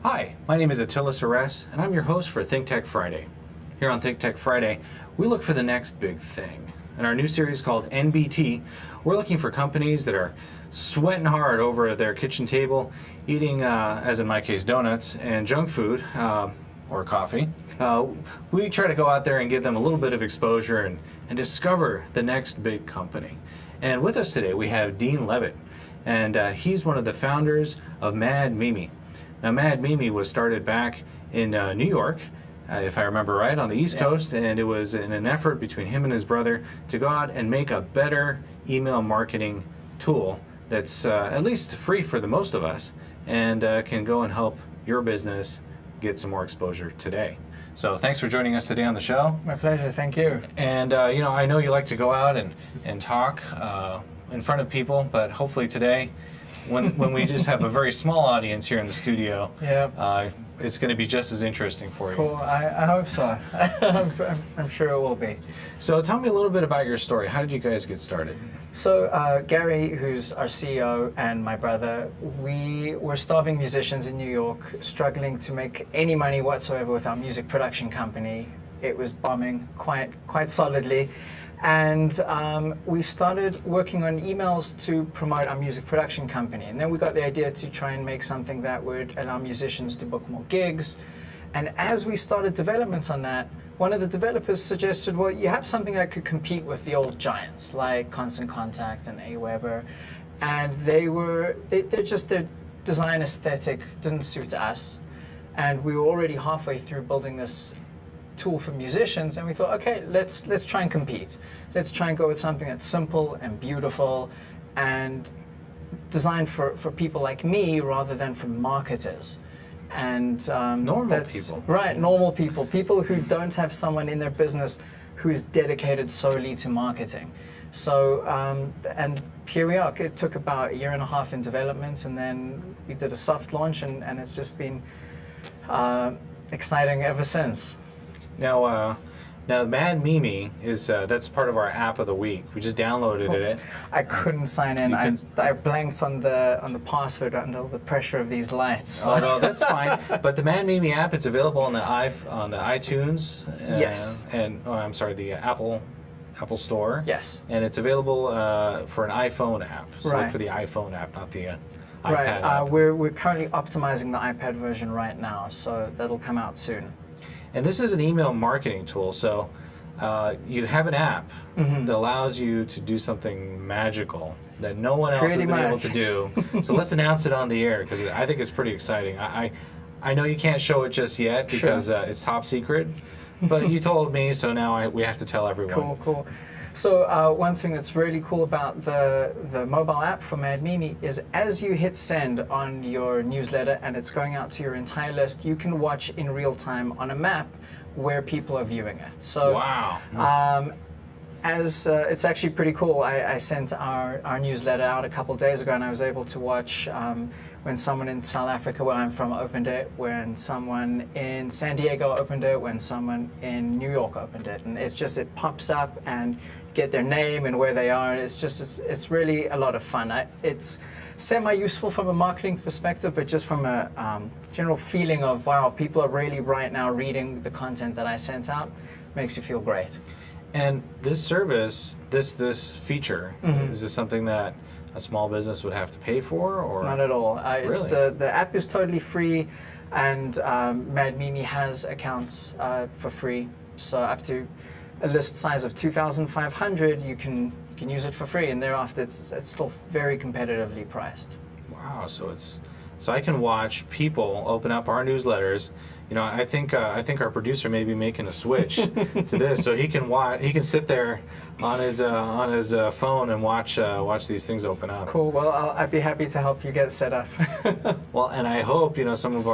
Hi, my name is Attila Sures, and I'm your host for ThinkTech Friday. Here on ThinkTech Friday, we look for the next big thing. In our new series called NBT, we're looking for companies that are sweating hard over their kitchen table, eating, as in my case, donuts and junk food, or coffee. We try to go out there and give them a little bit of exposure and discover the next big company. And with us today, we have Dean Levitt, and he's one of the founders of Mad Mimi. Now, Mad Mimi was started back in New York, if I remember right, on the East Coast, and it was in an effort between him and his brother to go out and make a better email marketing tool that's at least free for the most of us, and can go and help your business get some more exposure today. So thanks for joining us today on the show. My pleasure, thank you. And you know, I know you like to go out and talk in front of people, but hopefully today, when we just have a very small audience here in the studio, it's going to be just as interesting for you. Cool, I hope so. I'm sure it will be. So tell me a little bit about your story. How did you guys get started? So Gary, who's our CEO, and my brother, we were starving musicians in New York, struggling to make any money whatsoever with our music production company. It was bombing quite solidly. And we started working on emails to promote our music production company. And then we got the idea to try and make something that would allow musicians to book more gigs. And as we started development on that, one of the developers suggested, well, you have something that could compete with the old giants like Constant Contact and Aweber. And their design aesthetic didn't suit us. And we were already halfway through building this tool for musicians, and we thought, okay, let's try and compete. Let's try and go with something that's simple and beautiful and designed for people like me rather than for marketers. And normal people. Right, normal people. People who don't have someone in their business who is dedicated solely to marketing. So, and here we are. It took about 1.5 years in development, and then we did a soft launch, and it's just been exciting ever since. Now, Mad Mimi is that's part of our app of the week. We just downloaded it. I couldn't sign in. I blanked on the password under the pressure of these lights. Oh no, that's fine. But the Mad Mimi app, it's available on the iTunes. Yes. And I'm sorry, the Apple Store. Yes. And it's available for an iPhone app. So right. look for the iPhone app, not the iPad app. We're currently optimizing the iPad version right now, so that'll come out soon. And this is an email marketing tool, so you have an app that allows you to do something magical that no one else has been able to do. So let's announce it on the air, because I think it's pretty exciting. I know you can't show it just yet because it's top secret, but you told me, so now we have to tell everyone. Cool. So one thing that's really cool about the mobile app for Mad Mimi is as you hit send on your newsletter and it's going out to your entire list, you can watch in real time on a map where people are viewing it. So wow. It's actually pretty cool. I sent our newsletter out a couple days ago, and I was able to watch when someone in South Africa, where I'm from, opened it, when someone in San Diego opened it, when someone in New York opened it. And it's just, it pops up and get their name and where they are. And it's really a lot of fun. It's semi-useful from a marketing perspective, but just from a general feeling of, wow, people are really right now reading the content that I sent out, makes you feel great. And this service, this feature, is this something that a small business would have to pay for, or not at all? Really? The app is totally free, and Mad Mimi has accounts for free. So up to a list size of 2,500, you can use it for free, and thereafter it's still very competitively priced. Wow! So I can watch people open up our newsletters. You know, I think our producer may be making a switch to this, so he can sit there on his phone and watch these things open up. Cool. Well, I'd be happy to help you get set up. Well, and I hope some of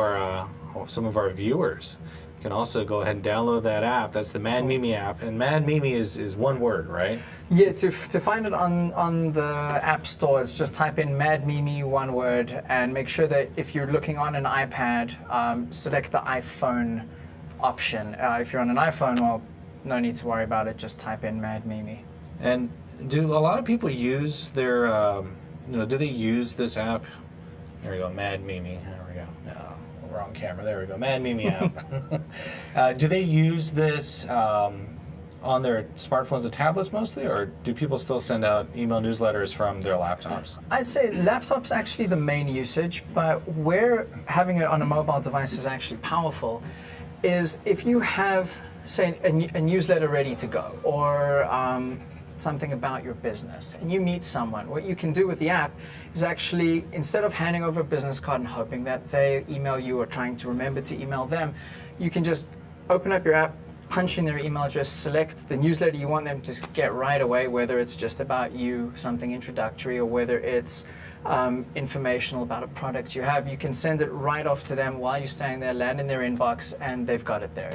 our viewers can also go ahead and download that app. That's the Mad Mimi app, and Mad Mimi is one word, right? Yeah, to find it on the App Store, it's just type in Mad Mimi, one word, and make sure that if you're looking on an iPad, select the iPhone option. If you're on an iPhone, well, no need to worry about it, just type in Mad Mimi. And do a lot of people use their, do they use this app There we go, Mad Mimi. There we go. No, wrong camera. There we go, Mad Mimi out. Do they use this on their smartphones and tablets mostly, or do people still send out email newsletters from their laptops? I'd say laptop's actually the main usage, but where having it on a mobile device is actually powerful is if you have, say, a newsletter ready to go, or something about your business, and you meet someone, what you can do with the app is actually, instead of handing over a business card and hoping that they email you or trying to remember to email them, you can just open up your app, punch in their email address, select the newsletter you want them to get right away, whether it's just about you, something introductory, or whether it's informational about a product you have. You can send it right off to them while you're standing there, land in their inbox, and they've got it there.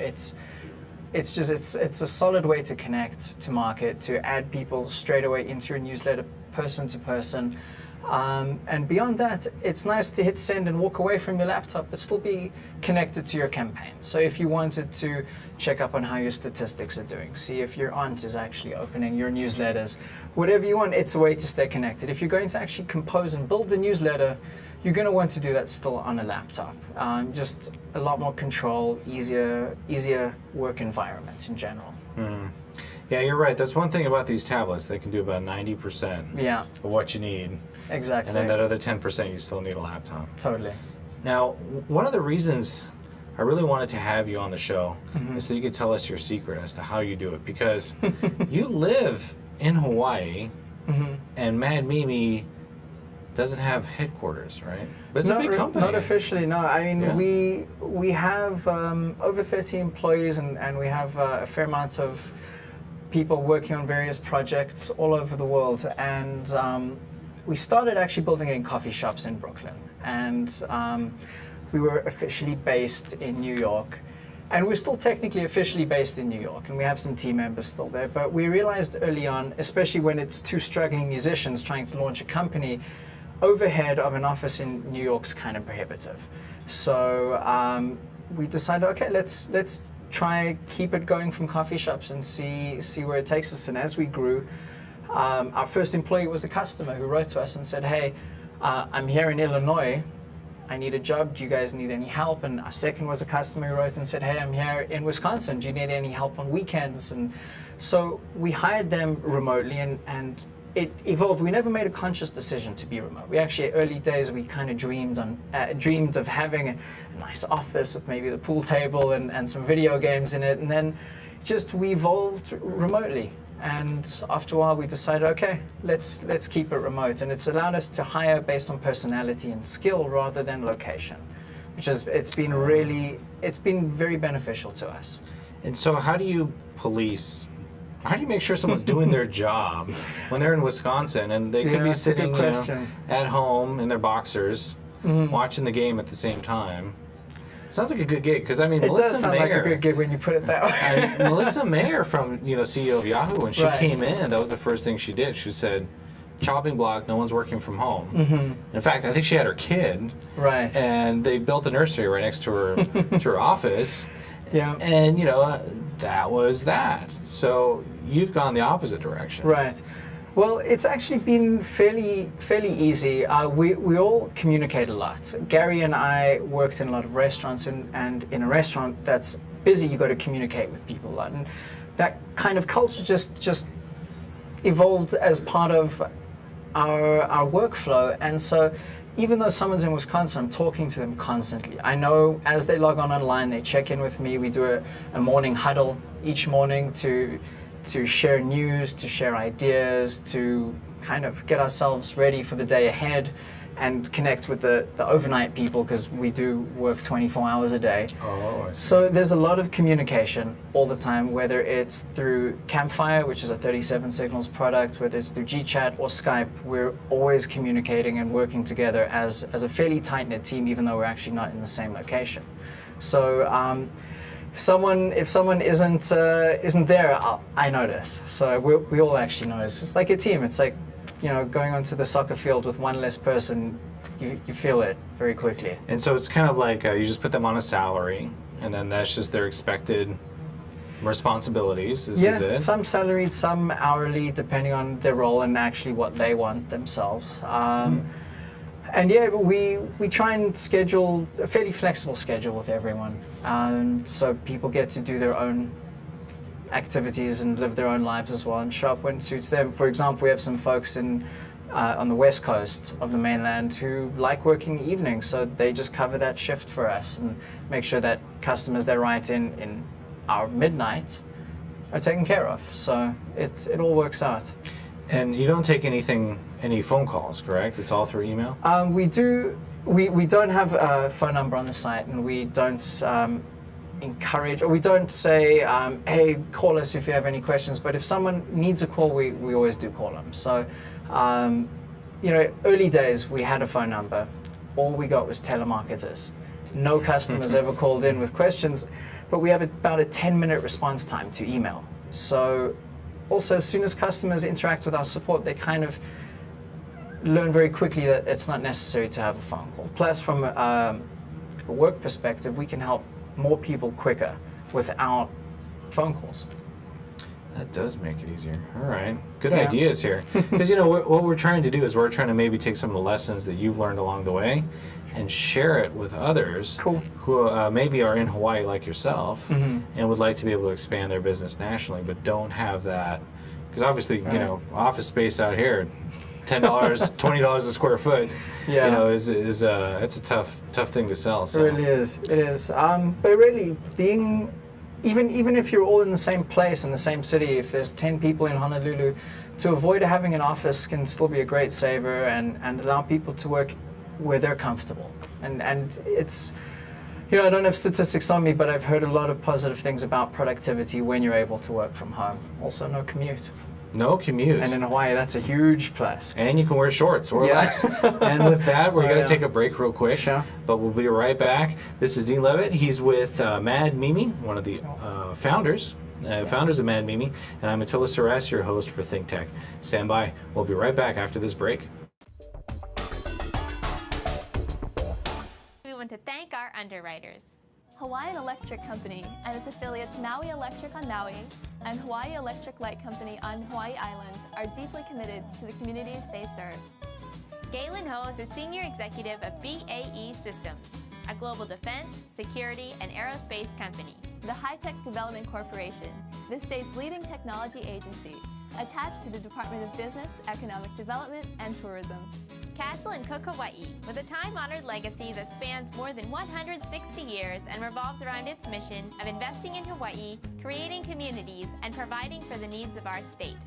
It's a solid way to connect, to market, to add people straight away into your newsletter, person to person. And beyond that, it's nice to hit send and walk away from your laptop, but still be connected to your campaign. So if you wanted to check up on how your statistics are doing, see if your aunt is actually opening your newsletters, whatever you want, it's a way to stay connected. If you're going to actually compose and build the newsletter, you're going to want to do that still on a laptop. Just a lot more control, easier work environment in general. Mm. Yeah, you're right. That's one thing about these tablets. They can do about 90% of what you need. Exactly. And then that other 10%, you still need a laptop. Totally. Now, one of the reasons I really wanted to have you on the show is so you could tell us your secret as to how you do it. Because you live in Hawaii, and Mad Mimi doesn't have headquarters, right? But it's a big company. Not officially, no. I mean, we have over 30 employees, and we have a fair amount of people working on various projects all over the world. And we started actually building it in coffee shops in Brooklyn. And we were officially based in New York. And we're still technically officially based in New York, and we have some team members still there. But we realized early on, especially when it's two struggling musicians trying to launch a company, overhead of an office in New York's kind of prohibitive. So we decided, okay, let's try keep it going from coffee shops and see where it takes us. And as we grew, our first employee was a customer who wrote to us and said, hey, I'm here in Illinois. I need a job. Do you guys need any help? And our second was a customer who wrote and said, hey, I'm here in Wisconsin. Do you need any help on weekends? And so we hired them remotely, and it evolved. We never made a conscious decision to be remote. We actually, early days, we kind of dreamed of having a nice office with maybe the pool table and some video games in it. And then just we evolved remotely. And after a while, we decided, okay, let's keep it remote. And it's allowed us to hire based on personality and skill rather than location, which is it's been very beneficial to us. And so, how do you make sure someone's doing their job when they're in Wisconsin and they could be sitting at home in their boxers watching the game at the same time? Sounds like a good gig, because I mean, Melissa does sound Mayer, like a good gig when you put it that way. Melissa Mayer from CEO of Yahoo, when she came in, that was the first thing she did. She said, "Chopping block, no one's working from home." In fact, I think she had her kid, and they built a nursery right next to her office. Yeah, and that was that. So you've gone the opposite direction, right? Well, it's actually been fairly easy. We all communicate a lot. Gary and I worked in a lot of restaurants, and in a restaurant that's busy, you got to communicate with people a lot. And that kind of culture just evolved as part of our workflow. And so even though someone's in Wisconsin, I'm talking to them constantly. I know as they log on online, they check in with me. We do a morning huddle each morning to share news, to share ideas, to kind of get ourselves ready for the day ahead and connect with the overnight people, because we do work 24 hours a day. Oh, I see. So there's a lot of communication all the time, whether it's through Campfire, which is a 37 Signals product, whether it's through GChat or Skype. We're always communicating and working together as a fairly tight-knit team, even though we're actually not in the same location. So if someone isn't there, I notice. So we all actually notice. It's like a team. It's like, going onto the soccer field with one less person, you feel it very quickly. And so it's kind of like you just put them on a salary, and then that's just their expected responsibilities. This is it. Some salaried, some hourly, depending on their role and actually what they want themselves. And yeah, we try and schedule a fairly flexible schedule with everyone, so people get to do their own activities and live their own lives as well and show up when it suits them. For example, we have some folks on the west coast of the mainland who like working evenings, so they just cover that shift for us and make sure that customers that write in our midnight are taken care of. So it all works out. And you don't take any phone calls, correct? It's all through email? We do. We don't have a phone number on the site, and we don't encourage, or we don't say, hey, call us if you have any questions. But if someone needs a call, we always do call them. So, early days, we had a phone number. All we got was telemarketers. No customers ever called in with questions, but we have about a 10-minute response time to email. So also, as soon as customers interact with our support, they kind of learn very quickly that it's not necessary to have a phone call. Plus, from a work perspective, we can help more people quicker without phone calls. That does make it easier. All right. Good ideas here. Because, what we're trying to do is we're trying to maybe take some of the lessons that you've learned along the way and share it with others who maybe are in Hawaii like yourself and would like to be able to expand their business nationally but don't have that. Because obviously, office space out here, $10, $20 a square foot, is it's a tough thing to sell. So. It really is. It is. But really, being even if you're all in the same place in the same city, if there's 10 people in Honolulu, to avoid having an office can still be a great saver and allow people to work where they're comfortable. And it's, I don't have statistics on me, but I've heard a lot of positive things about productivity when you're able to work from home. Also, no commute. No commute. And in Hawaii, that's a huge plus. And you can wear shorts or less. And with that, we're going to take a break real quick. Sure. But we'll be right back. This is Dean Levitt. He's with Mad Mimi, one of the founders of Mad Mimi. And I'm Attila Saras, your host for ThinkTech. Stand by. We'll be right back after this break. We want to thank our underwriters. Hawaiian Electric Company and its affiliates Maui Electric on Maui and Hawaii Electric Light Company on Hawaii Island are deeply committed to the communities they serve. Galen Ho is a senior executive of BAE Systems, a global defense, security, and aerospace company. The High-Tech Development Corporation, the state's leading technology agency, attached to the Department of Business, Economic Development, and Tourism. Castle and Cook Hawaii, with a time-honored legacy that spans more than 160 years and revolves around its mission of investing in Hawaii, creating communities, and providing for the needs of our state.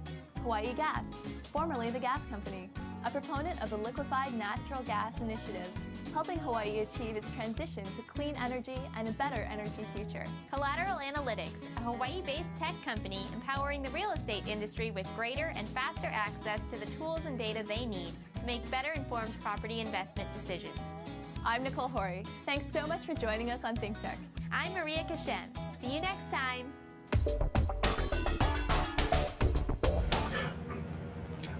Hawaii Gas, formerly the Gas Company, a proponent of the Liquefied Natural Gas Initiative, helping Hawaii achieve its transition to clean energy and a better energy future. Collateral Analytics, a Hawaii-based tech company empowering the real estate industry with greater and faster access to the tools and data they need to make better informed property investment decisions. I'm Nicole Horry. Thanks so much for joining us on ThinkTech. I'm Maria Kashen. See you next time.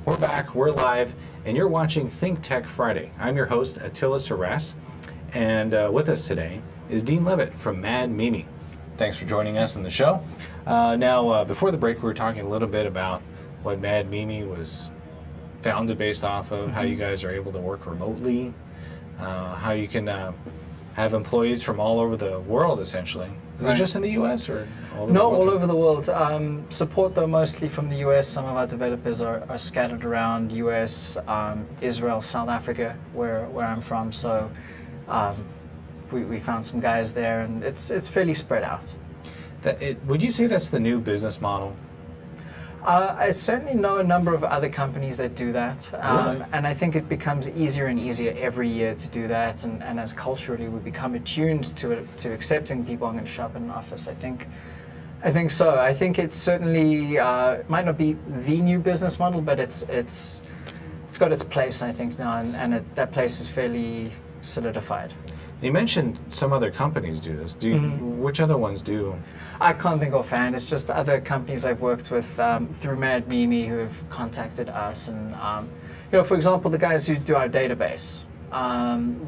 We're back, we're live, and you're watching ThinkTech Friday. I'm your host, Attila Saras, and with us today is Dean Levitt from Mad Mimi. Thanks for joining us on the show. Now, before the break, we were talking a little bit about what Mad Mimi was founded based off of, how you guys are able to work remotely, how you can have employees from all over the world, essentially. Is it just in the U.S. or all over the world? No, all over the world. Support, though, mostly from the U.S. Some of our developers are scattered around U.S., Israel, South Africa, where I'm from. So we found some guys there, and it's fairly spread out. Would you say that's the new business model? I certainly know a number of other companies that do that, Really? and I think it becomes easier and easier every year to do that, and as culturally we become attuned to accepting people are going to show up in an office. I think so. I think it's certainly might not be the new business model, but it's got its place, I think, now, and that place is fairly solidified. You mentioned some other companies do this. Which other ones do? I can't think offhand. It's just other companies I've worked with through Mad Mimi who have contacted us, and for example, the guys who do our database.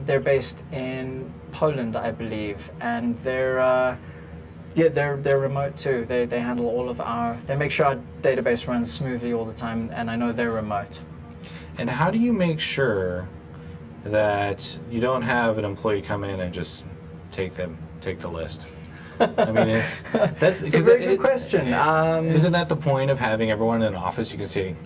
They're based in Poland, I believe, and they're remote too. They handle all of they make sure our database runs smoothly all the time, and I know they're remote. And how do you make sure that you don't have an employee come in and just take the list. I mean, it's a very good question. Isn't that the point of having everyone in an office? You can say,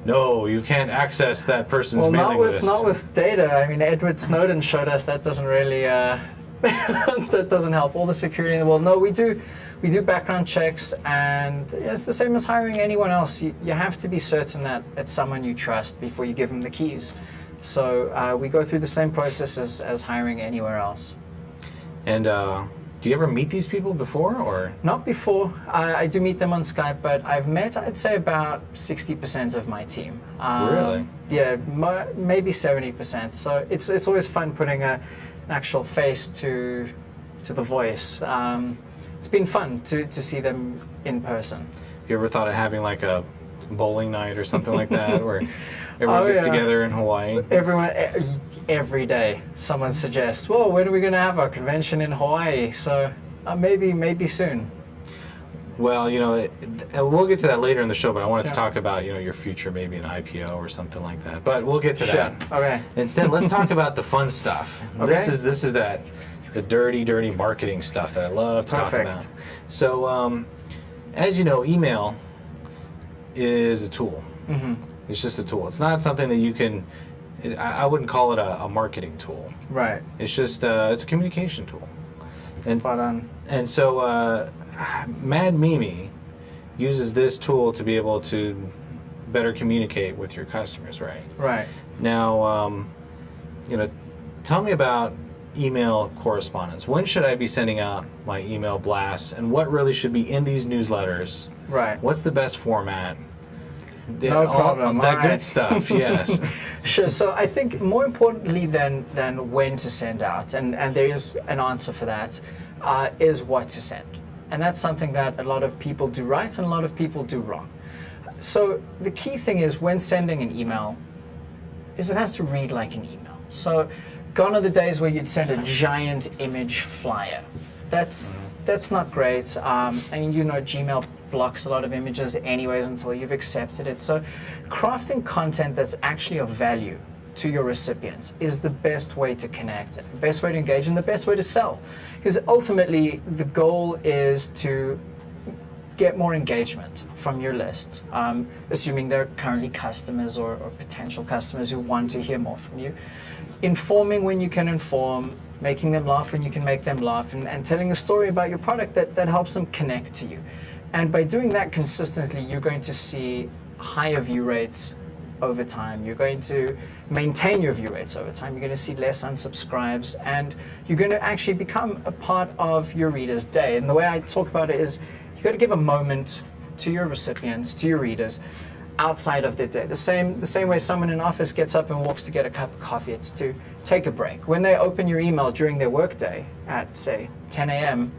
no, you can't access that person's mailing list. Not with data. I mean, Edward Snowden showed us that doesn't really that doesn't help. All the security in the world. No, we do background checks, and it's the same as hiring anyone else. You have to be certain that it's someone you trust before you give them the keys. So we go through the same process as hiring anywhere else. And do you ever meet these people before, or? Not before. I do meet them on Skype, but I've met, I'd say, about 60% of my team. Really? Yeah, maybe 70%. So it's always fun putting an actual face to the voice. It's been fun to see them in person. You ever thought of having like a bowling night or something like that, where everyone gets together in Hawaii? Everyone, every day, someone suggests, well, when are we going to have our convention in Hawaii? So maybe soon. Well, we'll get to that later in the show, but I wanted to talk about, your future, maybe an IPO or something like that. But we'll get to that. Okay. Instead, let's talk about the fun stuff. Okay. This is the dirty marketing stuff that I love talking about. So, as you know, email is a tool. Mm-hmm. It's just a tool. It's not something that you can. I wouldn't call it a marketing tool. Right. It's just it's a communication tool. Spot on. And so, Mad Mimi uses this tool to be able to better communicate with your customers, right? Right. Now, tell me about email correspondence. When should I be sending out my email blasts, and what really should be in these newsletters? Right. What's the best format? No problem. That good stuff, yes. Sure. So I think more importantly than when to send out, and there is an answer for that, is what to send. And that's something that a lot of people do right and a lot of people do wrong. So the key thing is when sending an email is it has to read like an email. So gone are the days where you'd send a giant image flyer. That's not great. I mean, Gmail blocks a lot of images anyways until you've accepted it. So crafting content that's actually of value to your recipients is the best way to connect, the best way to engage, and the best way to sell. Because ultimately, the goal is to get more engagement from your list, assuming they're currently customers or potential customers who want to hear more from you. Informing when you can inform, making them laugh when you can make them laugh, and telling a story about your product that helps them connect to you. And by doing that consistently, you're going to see higher view rates over time. You're going to maintain your view rates over time. You're going to see less unsubscribes, and you're going to actually become a part of your reader's day. And the way I talk about it is you've got to give a moment to your recipients, to your readers, outside of their day. The same way someone in office gets up and walks to get a cup of coffee, it's to take a break. When they open your email during their workday at, say, 10 a.m.,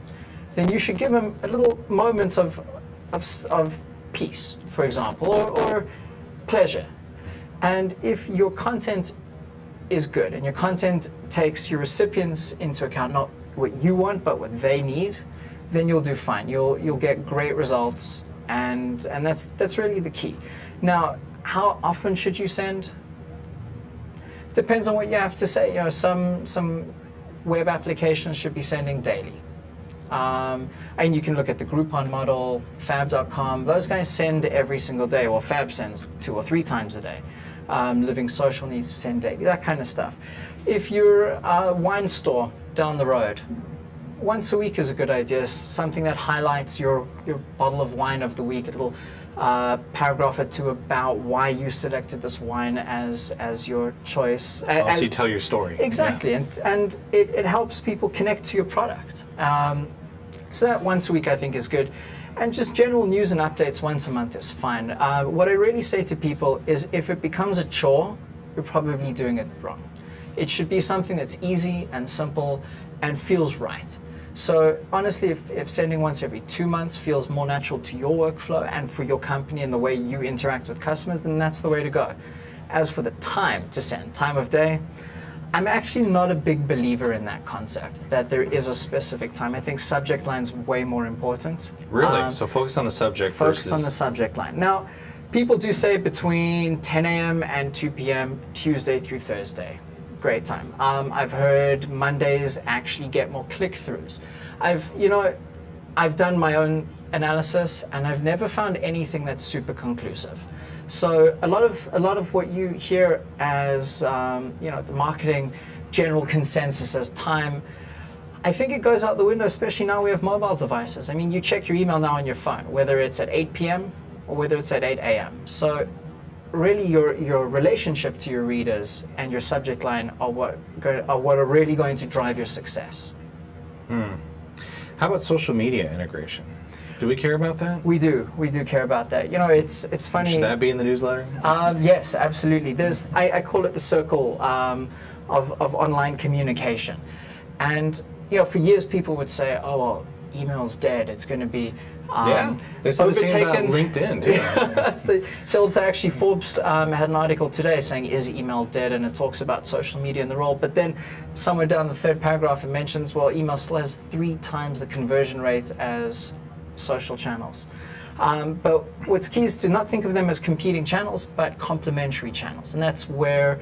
then you should give them a little moment of peace, for example, or pleasure. And if your content is good and your content takes your recipients into account, not what you want, but what they need, then you'll do fine. You'll get great results, and that's really the key. Now, how often should you send? Depends on what you have to say. Some web applications should be sending daily. And you can look at the Groupon model, Fab.com. Those guys send every single day. Well, Fab sends 2 or 3 times a day. Living Social needs to send daily, that kind of stuff. If you're a wine store down the road, once a week is a good idea. Something that highlights your bottle of wine of the week. A little paragraph or 2 about why you selected this wine as your choice. So you tell your story. Exactly, yeah. and it helps people connect to your product. So that once a week I think is good. And just general news and updates once a month is fine. What I really say to people is if it becomes a chore, you're probably doing it wrong. It should be something that's easy and simple and feels right. So honestly, if sending once every 2 months feels more natural to your workflow and for your company and the way you interact with customers, then that's the way to go. As for the time to send, time of day, I'm actually not a big believer in that concept, that there is a specific time. I think subject line's way more important. Really? So focus on the subject Focus on the subject line. Now, people do say between 10 a.m. and 2 p.m., Tuesday through Thursday. great time. I've heard Mondays actually get more click-throughs. I've done my own analysis, and I've never found anything that's super conclusive. So a lot of what you hear as the marketing general consensus as time, I think it goes out the window, especially now we have mobile devices. I mean, you check your email now on your phone, whether it's at 8 p.m. or whether it's at 8 a.m. So really your relationship to your readers and your subject line are what are really going to drive your success. How about social media integration? Do we care about that? We do care about that. It's funny. Should that be in the newsletter? Yes, absolutely. I call it the circle of online communication. And for years people would say, oh, well, email's dead. It's going to be they said the same about LinkedIn too. So it's actually Forbes had an article today saying, is email dead? And it talks about social media and the role. But then somewhere down the third paragraph it mentions, well, email still has 3 times the conversion rates as social channels. But what's key is to not think of them as competing channels, but complementary channels. And that's where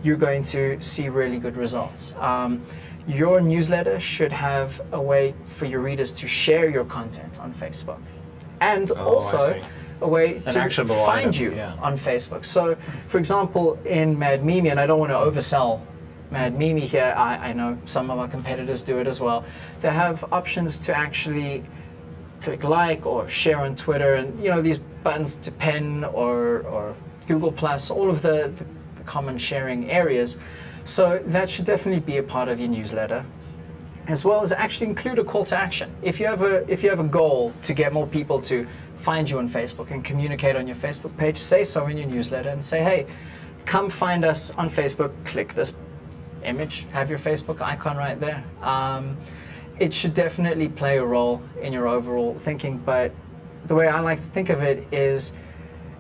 you're going to see really good results. Your newsletter should have a way for your readers to share your content on Facebook. And also a way to find you on Facebook. So, for example, in Mad Mimi, and I don't want to oversell Mad Mimi here, I know some of our competitors do it as well, they have options to actually click like or share on Twitter, and these buttons to pen or Google Plus, all of the common sharing areas. So that should definitely be a part of your newsletter, as well as actually include a call to action. If you have a goal to get more people to find you on Facebook and communicate on your Facebook page, say so in your newsletter and say, hey, come find us on Facebook, click this image, have your Facebook icon right there. It should definitely play a role in your overall thinking, but the way I like to think of it is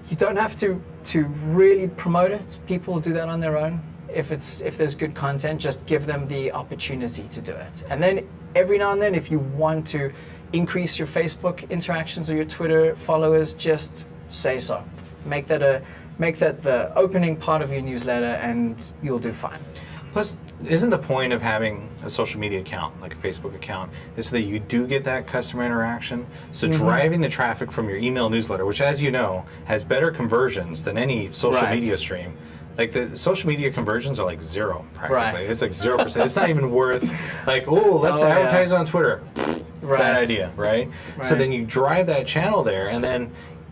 you don't have to really promote it. People will do that on their own. If there's good content, just give them the opportunity to do it. And then every now and then, if you want to increase your Facebook interactions or your Twitter followers, just say so. Make that the opening part of your newsletter, and you'll do fine. Plus, isn't the point of having a social media account, like a Facebook account, is so that you do get that customer interaction? So driving the traffic from your email newsletter, which, as you know, has better conversions than any social media stream. Like the social media conversions are like 0 practically. It's like 0%. It's not even worth like, let's advertise on Twitter. Bad idea, right? So then you drive that channel there, and then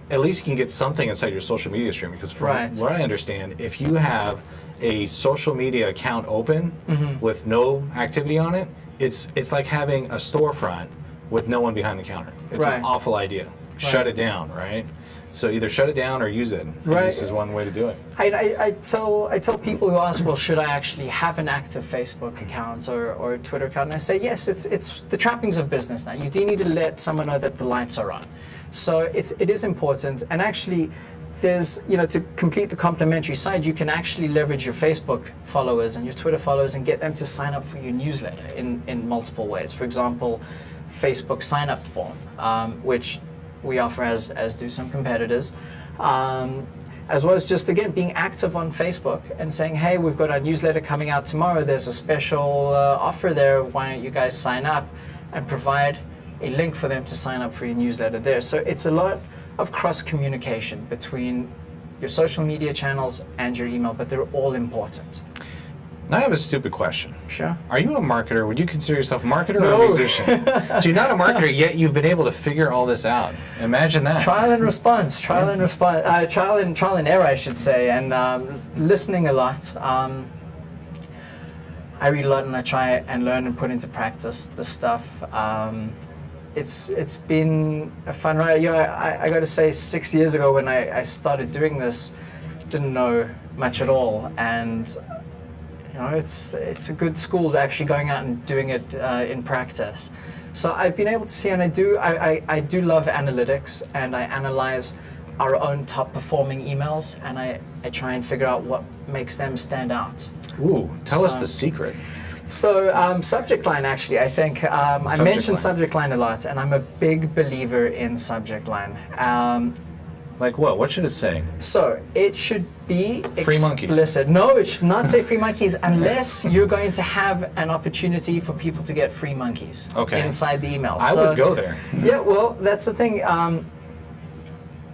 at least you can get something inside your social media stream. Because from what I understand, if you have a social media account open with no activity on it, it's like having a storefront with no one behind the counter. It's an awful idea. Shut it down, right? So either shut it down or use it. This is one way to do it. I tell people who ask, well, should I actually have an active Facebook account or a Twitter account? And I say, yes, it's the trappings of business now. You do need to let someone know that the lights are on. So it is important. And actually, there's, to complete the complementary side, you can actually leverage your Facebook followers and your Twitter followers and get them to sign up for your newsletter in multiple ways. For example, Facebook sign-up form, which we offer as do some competitors, as well as just, again, being active on Facebook and saying, hey, we've got our newsletter coming out tomorrow. There's a special offer there. Why don't you guys sign up, and provide a link for them to sign up for your newsletter there. So it's a lot of cross-communication between your social media channels and your email, but they're all important. Now I have a stupid question. Sure. Are you a marketer? Would you consider yourself a marketer or a musician? So you're not a marketer, yet you've been able to figure all this out. Imagine that. Trial and response, trial and error, I should say, and listening a lot. I read a lot, and I try and learn and put into practice the stuff. It's been a fun ride. I got to say, 6 years ago when I started doing this, didn't know much at all, and it's a good school to actually going out and doing it in practice. So I've been able to see, and I do love analytics, and I analyze our own top performing emails, and I try and figure out what makes them stand out. Ooh, tell us the secret. So subject line, actually, I think I mentioned subject line a lot, and I'm a big believer in subject line. Like what? What should it say? So it should be Free monkeys. explicit. No, it should not say free monkeys unless you're going to have an opportunity for people to get free monkeys inside the email. I would go there. Yeah, well, that's the thing.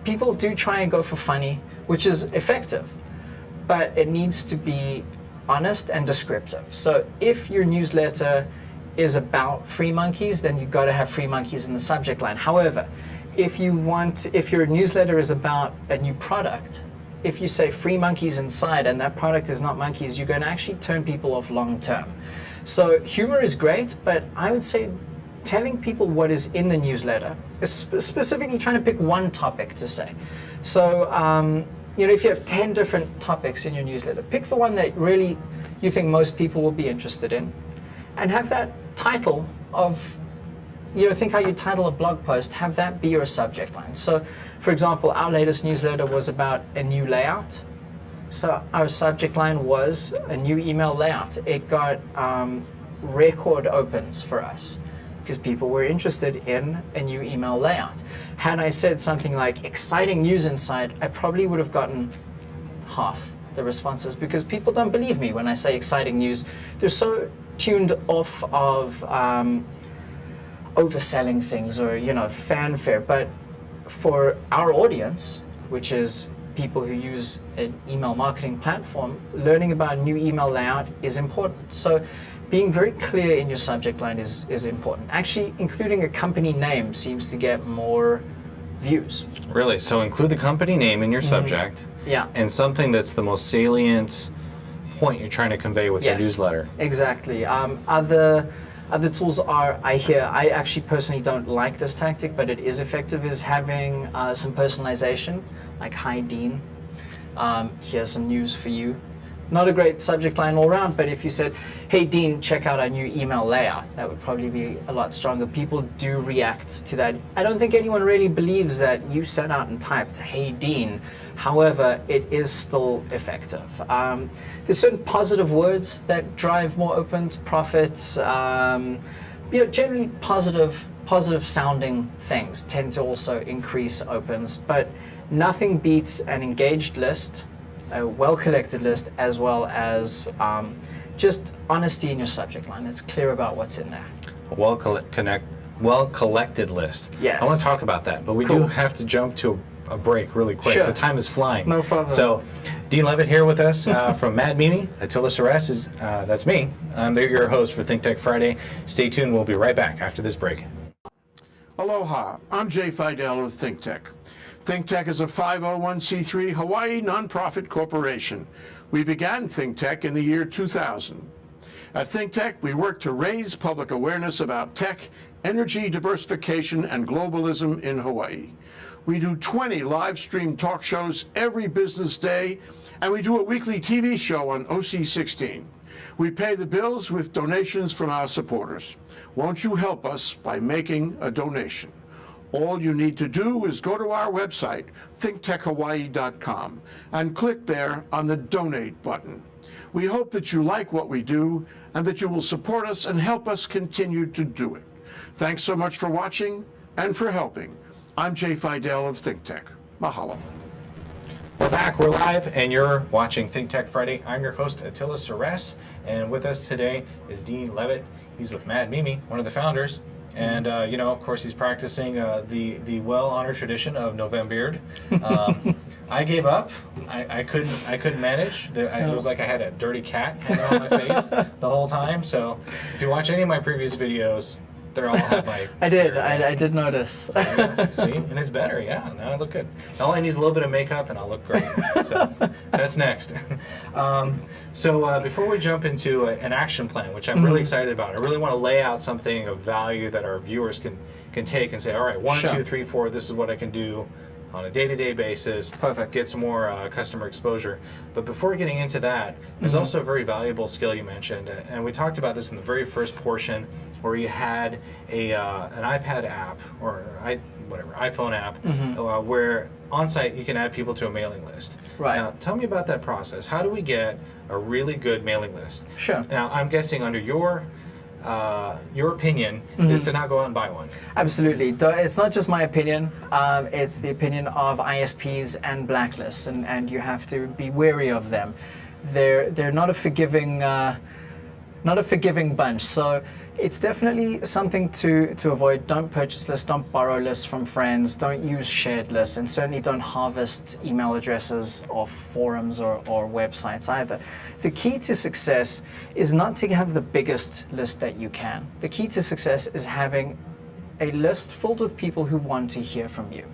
People do try and go for funny, which is effective, but it needs to be honest and descriptive. So if your newsletter is about free monkeys, then you've got to have free monkeys in the subject line. However, if your newsletter is about a new product, if you say free monkeys inside and that product is not monkeys, you're going to actually turn people off long term. So humor is great, but I would say telling people what is in the newsletter is specifically trying to pick one topic to say. So, if you have 10 different topics in your newsletter, pick the one that really you think most people will be interested in and have that title of, think how you title a blog post, have that be your subject line. So, for example, our latest newsletter was about a new layout. So our subject line was a new email layout. It got record opens for us because people were interested in a new email layout. Had I said something like exciting news inside, I probably would have gotten half the responses because people don't believe me when I say exciting news. They're so tuned off of overselling things or fanfare. But for our audience, which is people who use an email marketing platform, learning about new email layout is important. So being very clear in your subject line is important. Actually, including a company name seems to get more views. Really? So include the company name in your subject. Yeah. And something that's the most salient point you're trying to convey with your newsletter. Exactly. Other tools are, I actually personally don't like this tactic, but it is effective, is having some personalization, like, hi Dean, here's some news for you. Not a great subject line all around, but if you said, hey Dean, check out our new email layout, that would probably be a lot stronger. People do react to that. I don't think anyone really believes that you sent out and typed, hey Dean. However, it is still effective. There's certain positive words that drive more opens, profits. Generally positive sounding things tend to also increase opens, but nothing beats an engaged list, a well-collected list, as well as just honesty in your subject line. It's clear about what's in there. A well-collected list. Yes. I want to talk about that, but we do have to jump to a break really quick. Sure. The time is flying. No problem. So, Dean Levitt here with us from Matt Mimi. Attila Suresh is that's me. I'm your host for ThinkTech Friday. Stay tuned. We'll be right back after this break. Aloha. I'm Jay Fidel of ThinkTech. ThinkTech is a 501c3 Hawaii nonprofit corporation. We began ThinkTech in the year 2000. At ThinkTech, we work to raise public awareness about tech, energy diversification, and globalism in Hawaii. We do 20 live stream talk shows every business day, and we do a weekly TV show on OC16. We pay the bills with donations from our supporters. Won't you help us by making a donation? All you need to do is go to our website, thinktechhawaii.com, and click there on the Donate button. We hope that you like what we do and that you will support us and help us continue to do it. Thanks so much for watching and for helping. I'm Jay Fidel of ThinkTech. Mahalo. We're back. We're live, and you're watching ThinkTech Friday. I'm your host, Attila Suresh, and with us today is Dean Levitt. He's with Matt Mimi, one of the founders. And, of course, he's practicing the well-honored tradition of Novembeard. I gave up. I couldn't manage. It was like I had a dirty cat hanging on my face the whole time. So if you watch any of my previous videos, they're all have my... I did notice. See? And it's better, yeah. Now I look good. All I need is a little bit of makeup and I'll look great. So that's next. Before we jump into an action plan, which I'm really excited about, I really want to lay out something of value that our viewers can take and say, all right, 1, 2, 3, 4, this is what I can do on a day-to-day basis. Perfect. Get some more customer exposure. But before getting into that, there's also a very valuable skill you mentioned, and we talked about this in the very first portion, where you had an iPad app or iPhone app, where on site you can add people to a mailing list. Right. Now, tell me about that process. How do we get a really good mailing list? Sure. Now, I'm guessing under your your opinion is to not go out and buy one. Absolutely. It's not just my opinion. It's the opinion of ISPs and blacklists, and you have to be wary of them. They're not a forgiving bunch. So it's definitely something to avoid. Don't purchase lists, don't borrow lists from friends, don't use shared lists, and certainly don't harvest email addresses off forums or websites either. The key to success is not to have the biggest list that you can. The key to success is having a list filled with people who want to hear from you.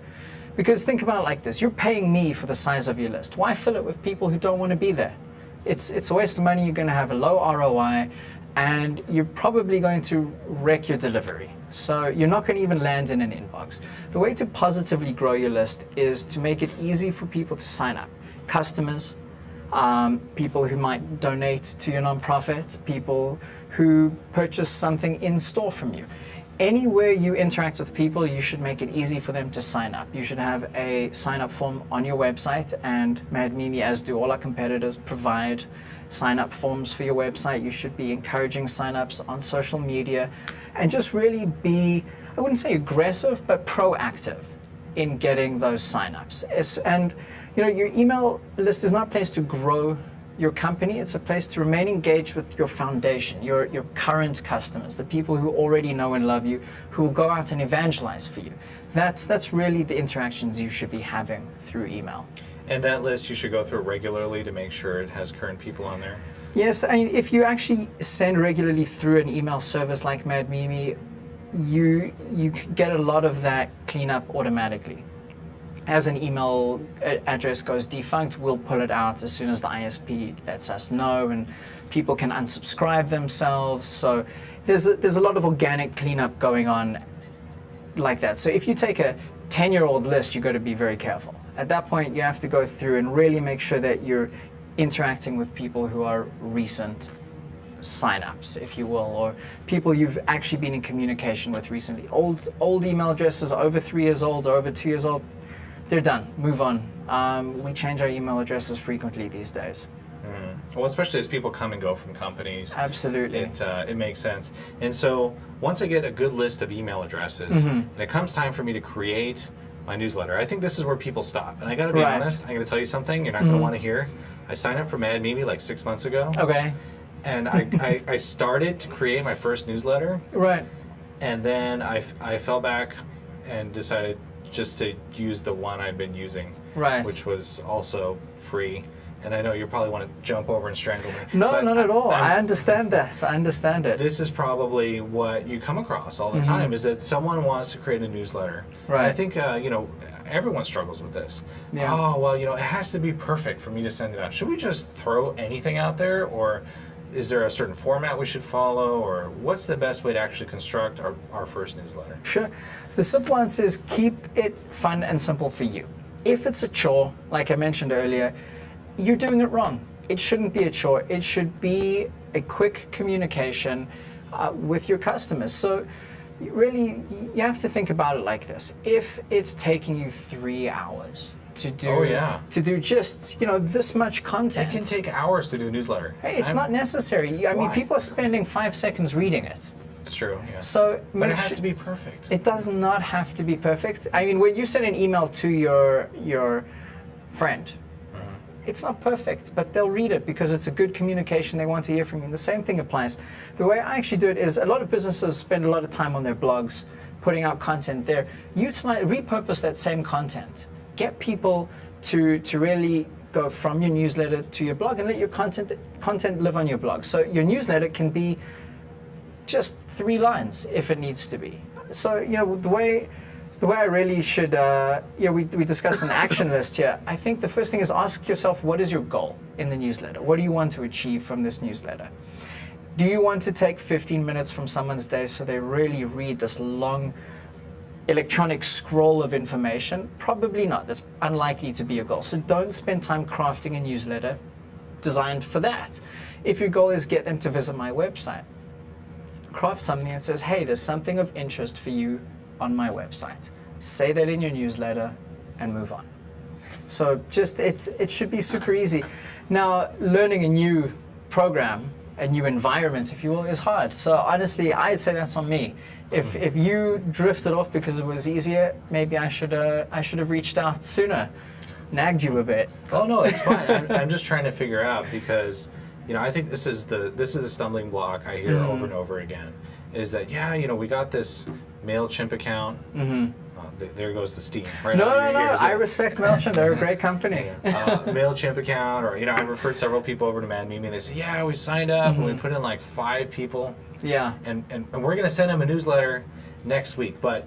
Because think about it like this, you're paying me for the size of your list. Why fill it with people who don't want to be there? It's a waste of money, you're going to have a low ROI, and you're probably going to wreck your delivery. So you're not going to even land in an inbox. The way to positively grow your list is to make it easy for people to sign up. Customers, people who might donate to your nonprofit, people who purchase something in store from you. Anywhere you interact with people, you should make it easy for them to sign up. You should have a sign-up form on your website, and Mad Mimi, as do all our competitors, provide sign-up forms for your website. You should be encouraging sign-ups on social media, and just really be, I wouldn't say aggressive, but proactive in getting those sign-ups. And your email list is not a place to grow your company, it's a place to remain engaged with your foundation, your current customers, the people who already know and love you, who will go out and evangelize for you. That's really the interactions you should be having through email. And that list you should go through regularly to make sure it has current people on there? Yes, I mean, if you actually send regularly through an email service like Mad Mimi, you get a lot of that cleanup automatically. As an email address goes defunct, we'll pull it out as soon as the ISP lets us know, and people can unsubscribe themselves. So there's a lot of organic cleanup going on like that. So if you take a 10-year-old list, you've got to be very careful. At that point, you have to go through and really make sure that you're interacting with people who are recent signups, if you will, or people you've actually been in communication with recently. Old email addresses over 3 years old or over 2 years old, they're done. Move on. We change our email addresses frequently these days. Well, especially as people come and go from companies. Absolutely. It makes sense. And so once I get a good list of email addresses, and it comes time for me to create my newsletter, I think this is where people stop. And I got to be honest, I got to tell you something you're not going to want to hear. I signed up for Mad Mimi like 6 months ago. Okay. And I started to create my first newsletter. Right. And then I fell back and decided just to use the one I'd been using, which was also free. And I know you probably want to jump over and strangle me. No, not at all. I understand that. I understand it. This is probably what you come across all the time, is that someone wants to create a newsletter. Right. And I think, everyone struggles with this. Yeah. Oh, well, it has to be perfect for me to send it out. Should we just throw anything out there, or is there a certain format we should follow, or what's the best way to actually construct our first newsletter? Sure. The simple answer is keep it fun and simple for you. If it's a chore, like I mentioned earlier, you're doing it wrong. It shouldn't be a chore. It should be a quick communication with your customers. So really, you have to think about it like this. If it's taking you 3 hours to do just this much content, It can take hours to do a newsletter. hey, it's not necessary. I mean, people are spending 5 seconds reading it. It's true, yeah. So But it has to be perfect. It does not have to be perfect. I mean, when you send an email to your friend, it's not perfect, but they'll read it because it's a good communication. They want to hear from you. And the same thing applies. The way I actually do it is a lot of businesses spend a lot of time on their blogs, putting out content there. Repurpose that same content. Get people to really go from your newsletter to your blog, and let your content live on your blog. So your newsletter can be just 3 lines if it needs to be. So the way I really should, we discussed an action list here. I think the first thing is ask yourself, what is your goal in the newsletter? What do you want to achieve from this newsletter? Do you want to take 15 minutes from someone's day so they really read this long electronic scroll of information? Probably not. That's unlikely to be a goal. So don't spend time crafting a newsletter designed for that. If your goal is get them to visit my website, craft something that says, hey, there's something of interest for you on my website. Say that in your newsletter and move on. So it should be super easy. Now, learning a new program a new environment, if you will, is hard. So honestly, I'd say that's on me. If you drifted off because it was easier, maybe I should have reached out sooner, nagged you a bit. Oh no, it's fine. I'm just trying to figure out because, I think this is a stumbling block I hear over and over again. Is that we got this MailChimp account. There goes the steam. Right No, out of no, your no. ears. I respect MailChimp. They're a great company. MailChimp account, or I've referred several people over to Mad Mimi, and they say, yeah, we signed up and we put in like 5 people. Yeah. And we're gonna send them a newsletter next week, but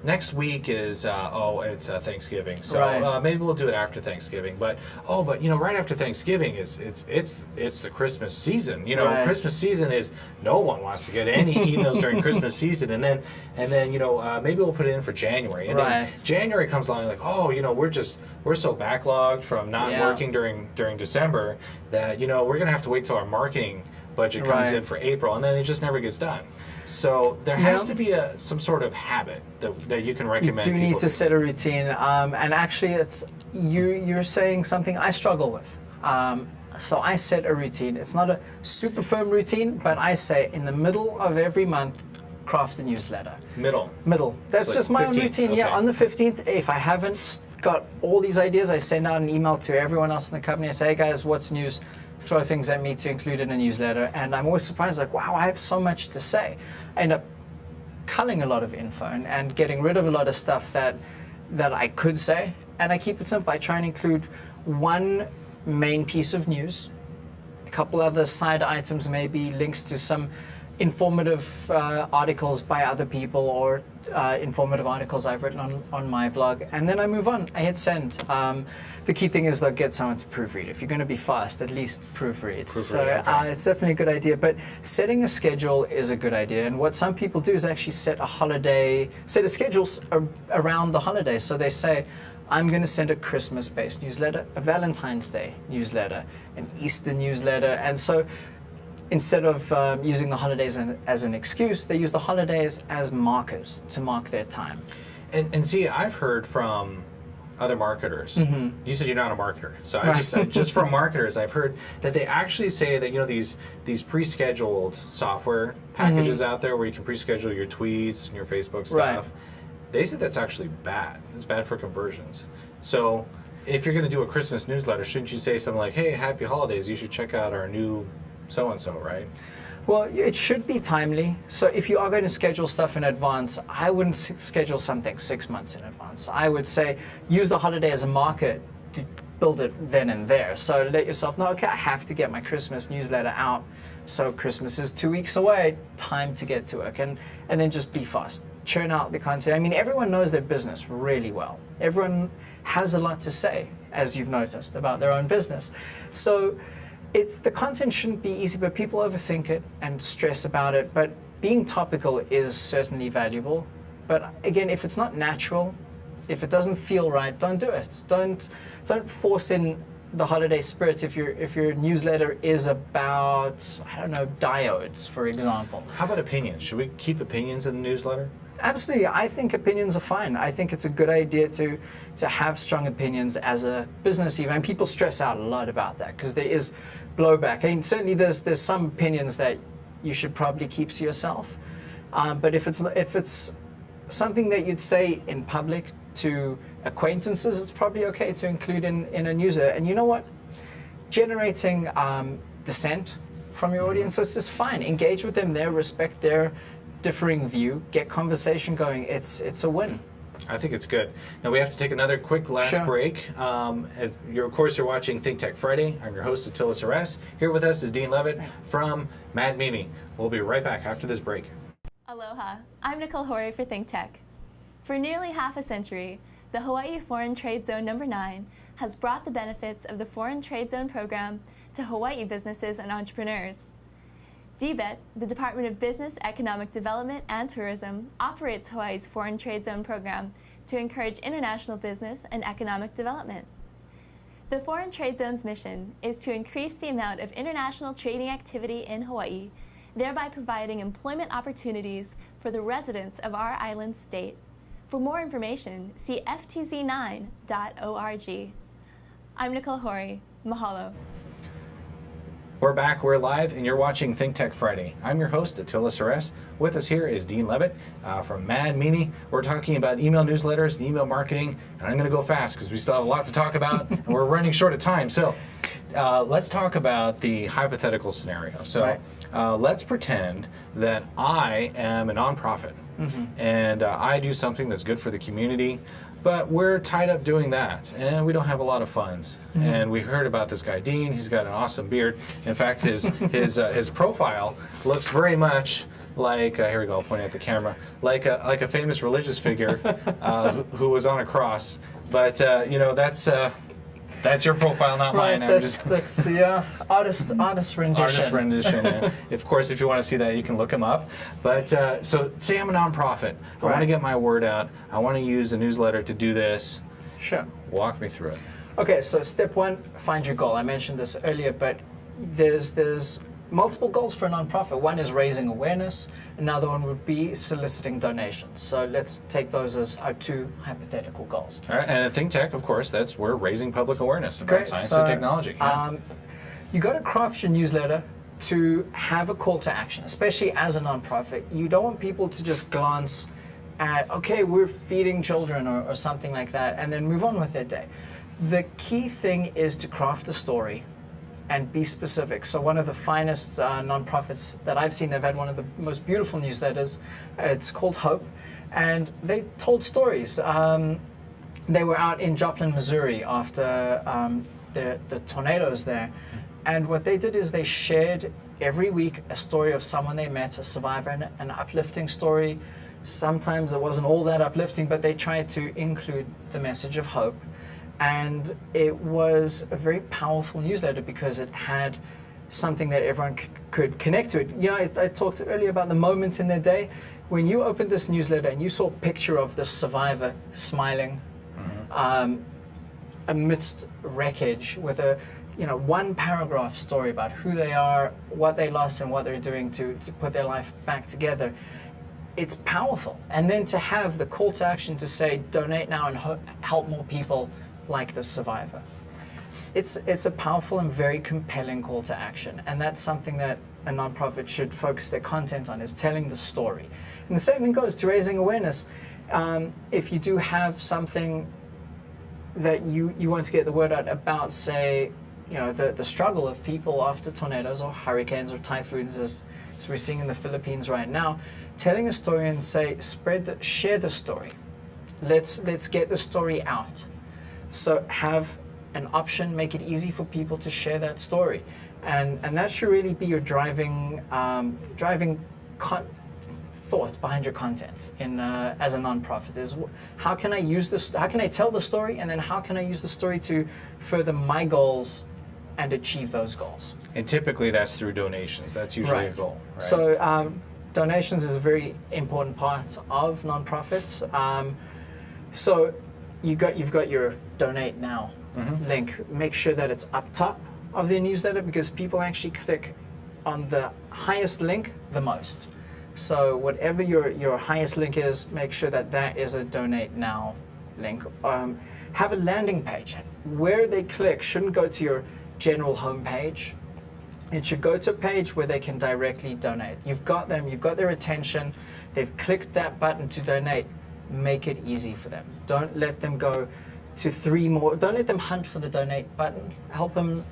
next week is it's Thanksgiving, so Right. maybe we'll do it after Thanksgiving. But right after Thanksgiving is it's the Christmas season. Right. Christmas season is no one wants to get any emails during Christmas season, and then maybe we'll put it in for January, and then Right. January comes along like we're so backlogged from not working during December that we're gonna have to wait till our marketing budget comes in Right. for April, and then it just never gets done. So there has to be some sort of habit that you can recommend. You do people need to set a routine, and actually, it's you're saying something I struggle with. So I set a routine. It's not a super firm routine, but I say in the middle of every month, craft a newsletter. Middle. That's So just like my own 15th, routine. Yeah, okay. on the 15th, if I haven't got all these ideas, I send out an email to everyone else in the company. I say, hey guys, what's news? Throw things at me to include in a newsletter, and I'm always surprised, like, wow, I have so much to say. I end up culling a lot of info and getting rid of a lot of stuff that I could say, and I keep it simple. I try and include one main piece of news, a couple other side items, maybe links to some informative articles by other people or informative articles I've written on my blog, and then I move on. I hit send. The key thing is, get someone to proofread. If you're going to be fast, at least proofread. So okay. it's definitely a good idea, but setting a schedule is a good idea, and what some people do is actually set a schedule around the holidays. So they say, I'm going to send a Christmas-based newsletter, a Valentine's Day newsletter, an Easter newsletter, and so instead of using the holidays as an excuse, they use the holidays as markers to mark their time. And see, I've heard from other marketers. You said you're not a marketer, so just from marketers, I've heard that they actually say that these pre-scheduled software packages out there where you can pre-schedule your tweets and your Facebook stuff. Right. They said that's actually bad. It's bad for conversions. So if you're going to do a Christmas newsletter, shouldn't you say something like, "Hey, happy holidays! You should check out our new so and so," right? Well, it should be timely. So if you are going to schedule stuff in advance, I wouldn't schedule something 6 months in advance. I would say use the holiday as a marker to build it then and there. So let yourself know, okay, I have to get my Christmas newsletter out. So Christmas is 2 weeks away, time to get to work. And then just be fast. Churn out the content. I mean, everyone knows their business really well. Everyone has a lot to say, as you've noticed, about their own business. So the content shouldn't be easy, but people overthink it and stress about it. But being topical is certainly valuable. But again, if it's not natural, if it doesn't feel right, don't do it. Don't force in the holiday spirit if your newsletter is about, I don't know, diodes, for example. How about opinions? Should we keep opinions in the newsletter? Absolutely. I think opinions are fine. I think it's a good idea to have strong opinions as a business even. And people stress out a lot about that because there is blowback. I mean, certainly there's some opinions that you should probably keep to yourself. But if it's something that you'd say in public to acquaintances, it's probably okay to include in a newsletter. And you know what? Generating dissent from your audience is fine. Engage with them there, respect their differing view, get conversation going. It's a win. I think it's good. Now we have to take another quick last break. Of course, you're watching ThinkTech Friday. I'm your host, Attila Saras. Here with us is Dean Levitt from Mad Mimi. We'll be right back after this break. Aloha, I'm Nicole Horry for ThinkTech. For nearly half a century, the Hawaii Foreign Trade Zone No. 9 has brought the benefits of the Foreign Trade Zone program to Hawaii businesses and entrepreneurs. DBET, the Department of Business, Economic Development, and Tourism, operates Hawaii's Foreign Trade Zone program to encourage international business and economic development. The Foreign Trade Zone's mission is to increase the amount of international trading activity in Hawaii, thereby providing employment opportunities for the residents of our island state. For more information, see ftz9.org. I'm Nicole Horry. Mahalo. We're back, we're live, and you're watching ThinkTech Friday. I'm your host, Attila Suresh. With us here is Dean Levitt from Mad Mimi. We're talking about email newsletters and email marketing, and I'm going to go fast because we still have a lot to talk about, and we're running short of time. So let's talk about the hypothetical scenario. So let's pretend that I am a nonprofit, and I do something that's good for the community. But we're tied up doing that, and we don't have a lot of funds. And we heard about this guy, Dean. He's got an awesome beard. In fact, his profile looks very much like here we go, pointing at the camera, like a famous religious figure who was on a cross. But you know, that's your profile, not mine. That's artist rendition. Artist rendition. Yeah. Of course, if you want to see that, you can look him up. But so, say I'm a nonprofit. I want to get my word out. I want to use a newsletter to do this. Sure. Walk me through it. Okay, so step one, find your goal. I mentioned this earlier, but there's multiple goals for a nonprofit. One is raising awareness. Another one would be soliciting donations. So let's take those as our two hypothetical goals. All right, and at ThinkTech, of course, we're raising public awareness about science and technology. Yeah. You got to craft your newsletter to have a call to action, especially as a nonprofit. You don't want people to just glance at, okay, we're feeding children or something like that, and then move on with their day. The key thing is to craft a story and be specific. So one of the finest nonprofits that I've seen, they've had one of the most beautiful newsletters. It's called Hope, and they told stories. They were out in Joplin, Missouri after the tornadoes there, and what they did is they shared every week a story of someone they met, a survivor, and an uplifting story. Sometimes it wasn't all that uplifting, but they tried to include the message of hope. And it was a very powerful newsletter because it had something that everyone could connect to. You know, I talked earlier about the moments in their day. When you opened this newsletter and you saw a picture of the survivor smiling amidst wreckage with a one paragraph story about who they are, what they lost, and what they're doing to put their life back together, it's powerful. And then to have the call to action to say, donate now and help more people like the survivor. It's a powerful and very compelling call to action, and that's something that a nonprofit should focus their content on, is telling the story. And the same thing goes to raising awareness. If you do have something that you want to get the word out about, say, the struggle of people after tornadoes or hurricanes or typhoons, as we're seeing in the Philippines right now, telling a story and say, share the story. Let's get the story out. So have an option, make it easy for people to share that story, and that should really be your driving thought behind your content as a nonprofit. Is how can I use this? How can I tell the story, and then how can I use the story to further my goals and achieve those goals? And typically that's through donations. That's usually a goal. Right? So donations is a very important part of nonprofits. So you've got your donate now link. Make sure that it's up top of the newsletter, because people actually click on the highest link the most. So whatever your highest link is, make sure that is a donate now link. Have a landing page. Where they click shouldn't go to your general homepage. It should go to a page where they can directly donate. You've got them, you've got their attention, they've clicked that button to donate. Make it easy for them. Don't let them go to 3 more. Don't let them hunt for the donate button. Help them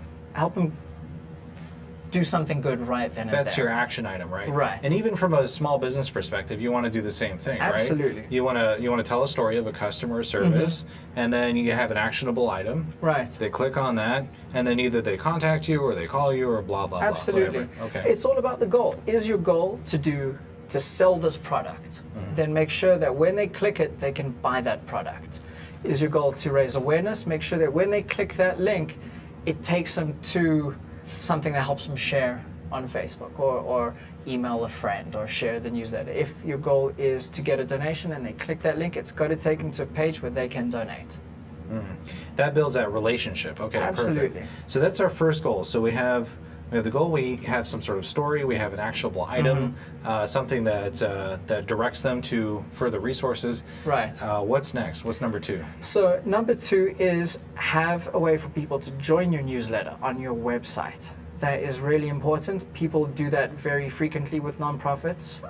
do something good right then and there. That's your action item, right? Right. And even from a small business perspective, you want to do the same thing, Absolutely. Right? You want to tell a story of a customer service, and then you have an actionable item. Right. They click on that, and then either they contact you or they call you or blah blah Absolutely. blah. Okay. It's all about the goal. Is your goal to sell this product? Then make sure that when they click it, they can buy that product. Is your goal to raise awareness? Make sure that when they click that link, it takes them to something that helps them share on Facebook or email a friend or share the newsletter. If your goal is to get a donation and they click that link, it's got to take them to a page where they can donate. That builds that relationship. Okay, Absolutely. Perfect. So that's our first goal. So we have the goal, we have some sort of story, we have an actionable item, something that directs them to further resources. Right. What's next? What's number 2? So number 2 is have a way for people to join your newsletter on your website. That is really important. People do that very frequently with nonprofits.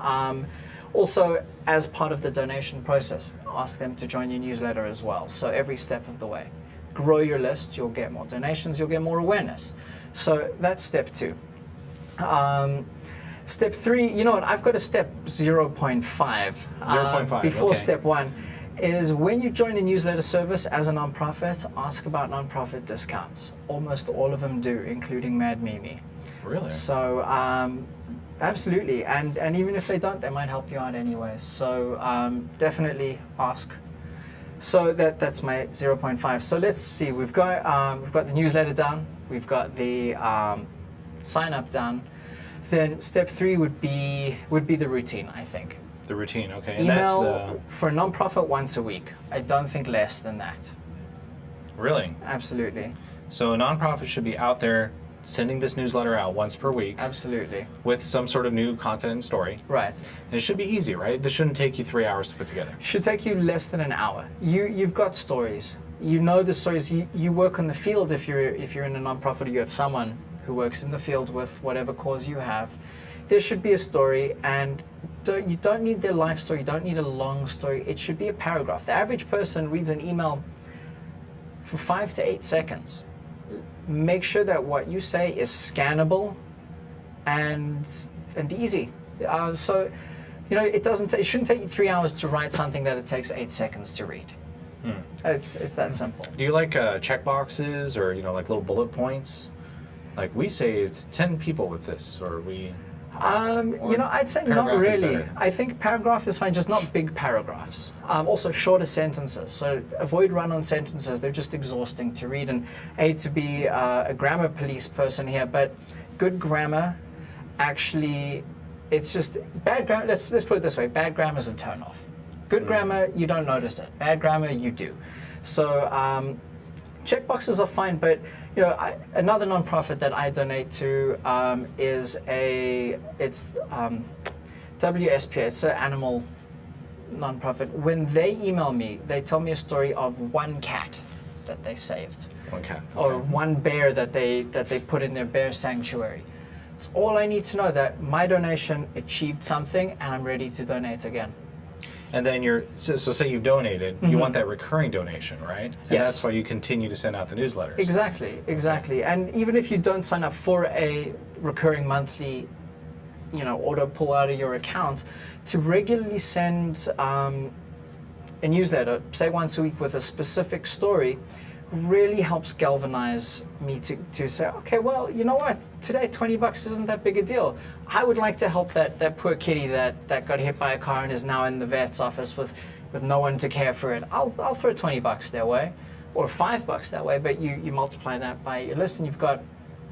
Also, as part of the donation process, ask them to join your newsletter as well. So every step of the way. Grow your list, you'll get more donations, you'll get more awareness. So that's step 2. Step 3, you know what, I've got a step 0.5. 0.5, before okay. step 1 is when you join a newsletter service as a nonprofit, ask about nonprofit discounts. Almost all of them do, including Mad Mimi. Really? So absolutely, and even if they don't, they might help you out anyways. So definitely ask. So that's my 0.5. So let's see. We've got the newsletter done. We've got the sign up done. Then step 3 would be the routine, I think. The routine, okay. And Email that's for a nonprofit once a week. I don't think less than that. really. Absolutely, So a nonprofit should be out there sending this newsletter out once per week absolutely. with some sort of new content and story. Right. And it should be easy, right? This shouldn't take you 3 hours to put together. Should take you less than an hour. You've got stories. You know the stories. You work on the field if you're in a nonprofit or you have someone who works in the field with whatever cause you have. There should be a story, and you don't need their life story. You don't need a long story. It should be a paragraph. The average person reads an email for 5 to 8 seconds. Make sure that what you say is scannable and easy. So, you know, it shouldn't take you 3 hours to write something that it takes 8 seconds to read. It's that simple. Do you like check boxes or, you know, like little bullet points? Like, we saved 10 people with this, or we... You know, I'd say not paragraph is really. better. I think paragraph is fine, just not big paragraphs. Also shorter sentences. So avoid run-on sentences. They're just exhausting to read. And I hate to be a grammar police person here, but good grammar, actually, it's just bad grammar. Let's put it this way: bad grammar is a turn-off. Good grammar, you don't notice it. Bad grammar, you do. So checkboxes are fine, but you know, another nonprofit that I donate to is WSPA. It's an animal nonprofit. When they email me, they tell me a story of one cat that they saved, Okay. or one bear that they put in their bear sanctuary. It's all I need to know, that my donation achieved something, and I'm ready to donate again. And then so say you've donated, you want that recurring donation, right? And Yes. that's why you continue to send out the newsletters. Exactly. And even if you don't sign up for a recurring monthly, you know, auto pull out of your account, to regularly send a newsletter, say once a week with a specific story, really helps galvanize me to say, okay, well, you know what? Today, $20 isn't that big a deal. I would like to help that poor kitty that got hit by a car and is now in the vet's office with no one to care for it. I'll throw $20 their way, or $5 that way, but you multiply that by your list and you've got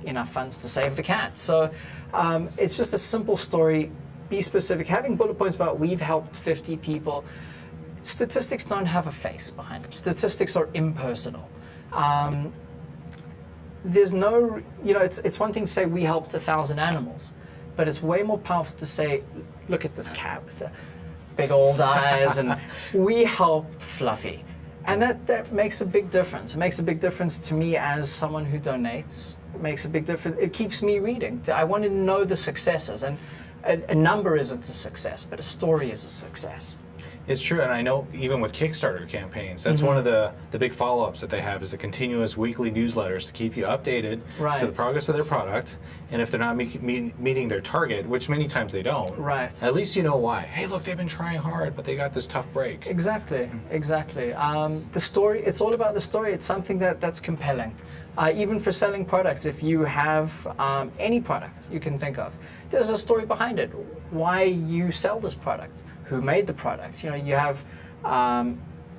enough funds to save the cat. So it's just a simple story. Be specific. Having bullet points about we've helped 50 people. Statistics don't have a face behind them. Statistics are impersonal. There's no, you know, it's one thing to say we helped 1,000 animals, but it's way more powerful to say, look at this cat with the big old eyes, and we helped Fluffy. And that makes a big difference. It makes a big difference to me as someone who donates. It makes a big difference. It keeps me reading. I want to know the successes, and a number isn't a success, but a story is a success. It's true, and I know even with Kickstarter campaigns, that's one of the big follow-ups that they have, is the continuous weekly newsletters to keep you updated to the progress of their product. And if they're not meeting their target, which many times they don't, at least you know why. Hey, look, they've been trying hard, but they got this tough break. Exactly. The story, it's all about the story. It's something that's compelling. Even for selling products, if you have any product you can think of, there's a story behind it. Why you sell this product, who made the product. You know, you have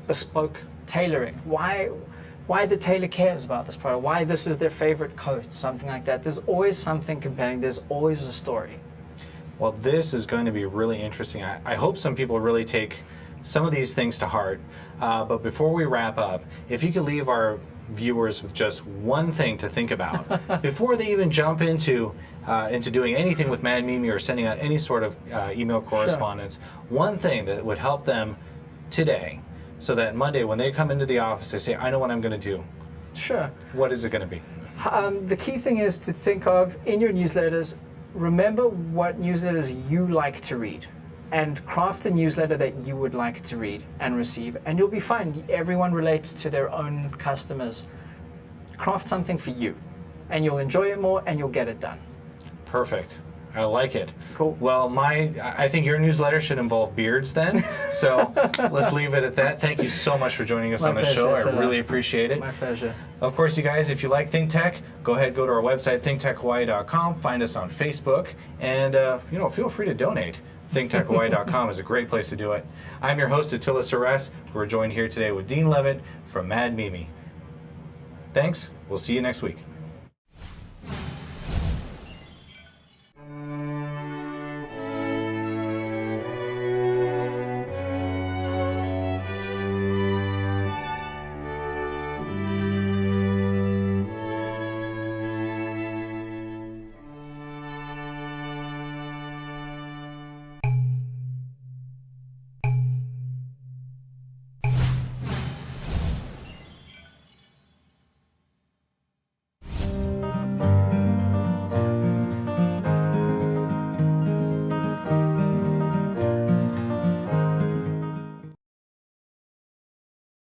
bespoke tailoring. Why the tailor cares about this product, why this is their favorite coat, something like that. There's always something compelling. There's always a story. Well, this is going to be really interesting. I hope some people really take some of these things to heart. But before we wrap up, if you could leave our viewers with just one thing to think about before they even jump into doing anything with Mad Mimi or sending out any sort of email correspondence, one thing that would help them today, so that Monday when they come into the office, they say, I know what I'm going to do. Sure. What is it going to be? The key thing is to think of in your newsletters, remember what newsletters you like to read and craft a newsletter that you would like to read and receive, and you'll be fine. Everyone relates to their own customers. Craft something for you, and you'll enjoy it more and you'll get it done. Perfect. I like it. Cool. Well, I think your newsletter should involve beards then. So let's leave it at that. Thank you so much for joining us on the show. I really appreciate it. My pleasure. Of course, you guys, if you like ThinkTech, go ahead, go to our website, thinktechhawaii.com, find us on Facebook, and feel free to donate. thinktechhawaii.com is a great place to do it. I'm your host, Attila Suresh. We're joined here today with Dean Levitt from Mad Mimi. Thanks. We'll see you next week.